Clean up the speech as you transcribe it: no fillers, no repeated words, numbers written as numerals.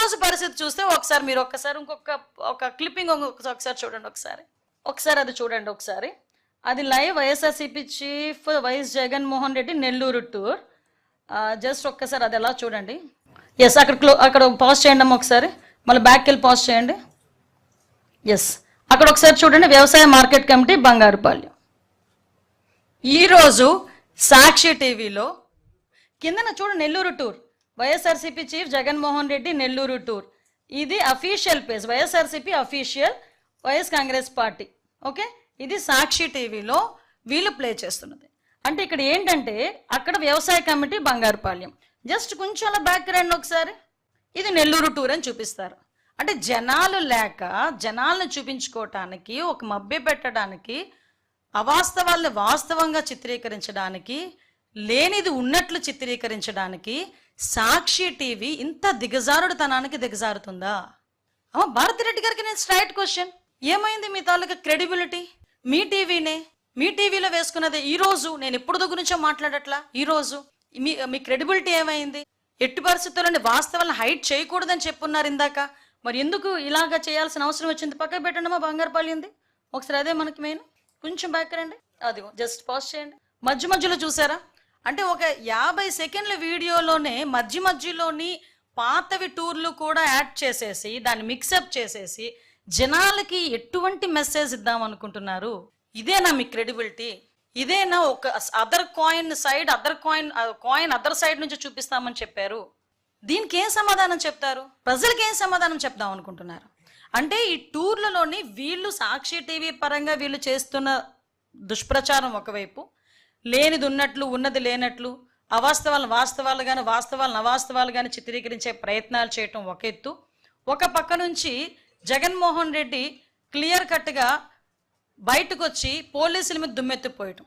రోజు పరిస్థితి చూస్తే ఒకసారి మీరు ఇంకొక క్లిప్పింగ్ ఒకసారి చూడండి. ఒకసారి అది చూడండి. ఒకసారి అది live YSRCP chief YS Jaganmohan Reddy Nellore tour. Just ఒక్కసారి అది ఎలా చూడండి. ఎస్, అక్కడ పాజ్ చేయండి అమ్మ. ఒకసారి మళ్ళీ బ్యాక్కి వెళ్ళి పాజ్ చేయండి. ఎస్, అక్కడ ఒకసారి చూడండి. వ్యవసాయ మార్కెట్ కమిటీ బంగారుపాళ్యం. ఈరోజు సాక్షి టీవీలో కిందన చూడండి, Nellore tour, YSRCP chief Jaganmohan Reddy Nellore tour. ఇది official page, YSRCP official, YS Congress party. Okay, ఇది సాక్షి టీవీలో వీళ్ళు ప్లే చేస్తున్నది. అంటే ఇక్కడ ఏంటంటే అక్కడ వ్యవసాయ కమిటీ బంగారుపాళ్యం. జస్ట్ కొంచెం అలా బ్యాక్ రండి ఒకసారి. ఇది నెల్లూరు టూర్ అని చూపిస్తారు. అంటే జనాలు లేక జనాలను చూపించుకోవటానికి, ఒక మభ్య పెట్టడానికి, అవాస్తవాల్ని వాస్తవంగా చిత్రీకరించడానికి, లేనిది ఉన్నట్లు చిత్రీకరించడానికి సాక్షి టీవీ ఇంత దిగజారుడుతనానికి దిగజారుతుందా? భారతిరెడ్డి గారికి నేను స్ట్రైట్ క్వశ్చన్, ఏమైంది మీ తాలూకా క్రెడిబిలిటీ? మీ టీవీలో వేసుకున్నది ఈరోజు, నేను ఎప్పుడు గురించో మాట్లాడట్లా, ఈరోజు మీ క్రెడిబిలిటీ ఏమైంది? ఎట్టి పరిస్థితుల్లోని వాస్తవాలను హైట్ చేయకూడదని చెప్పున్నారు ఇందాక. మరి ఎందుకు ఇలాగా చేయాల్సిన అవసరం వచ్చింది? పక్కన పెట్టండమ్మా బంగారుపాళ్యంది. ఒకసారి అదే మనకి మెయిన్. కొంచెం బ్యాక్ రండి. అది జస్ట్ పాజ్ చేయండి. మధ్యలో చూసారా? అంటే ఒక 50 సెకండ్ల వీడియోలోనే మధ్యలోని పాతవి టూర్లు కూడా యాడ్ చేసేసి దాన్ని మిక్సప్ చేసేసి జనాలకి ఎటువంటి మెసేజ్ ఇద్దాం అనుకుంటున్నారు? ఇదేనా మీ క్రెడిబిలిటీ? ఇదేనా ఒక కాయిన్ అదర్ సైడ్ నుంచి చూపిస్తామని చెప్పారు? దీనికి ఏం సమాధానం చెప్తారు? ప్రజలకి ఏం సమాధానం చెప్దాం అనుకుంటున్నారు? అంటే ఈ టూర్లలోని వీళ్ళు సాక్షి టీవీ పరంగా వీళ్ళు చేస్తున్న దుష్ప్రచారం ఒకవైపు, లేనిది ఉన్నట్లు ఉన్నది లేనట్లు, అవాస్తవాలను వాస్తవాలు కానీ వాస్తవాలను అవాస్తవాలు కానీ చిత్రీకరించే ప్రయత్నాలు చేయటం ఒక ఎత్తు. ఒక పక్క నుంచి జగన్మోహన్ రెడ్డి క్లియర్ కట్గా బయటకు వచ్చి పోలీసుల మీద దుమ్మెత్తిపోయటం.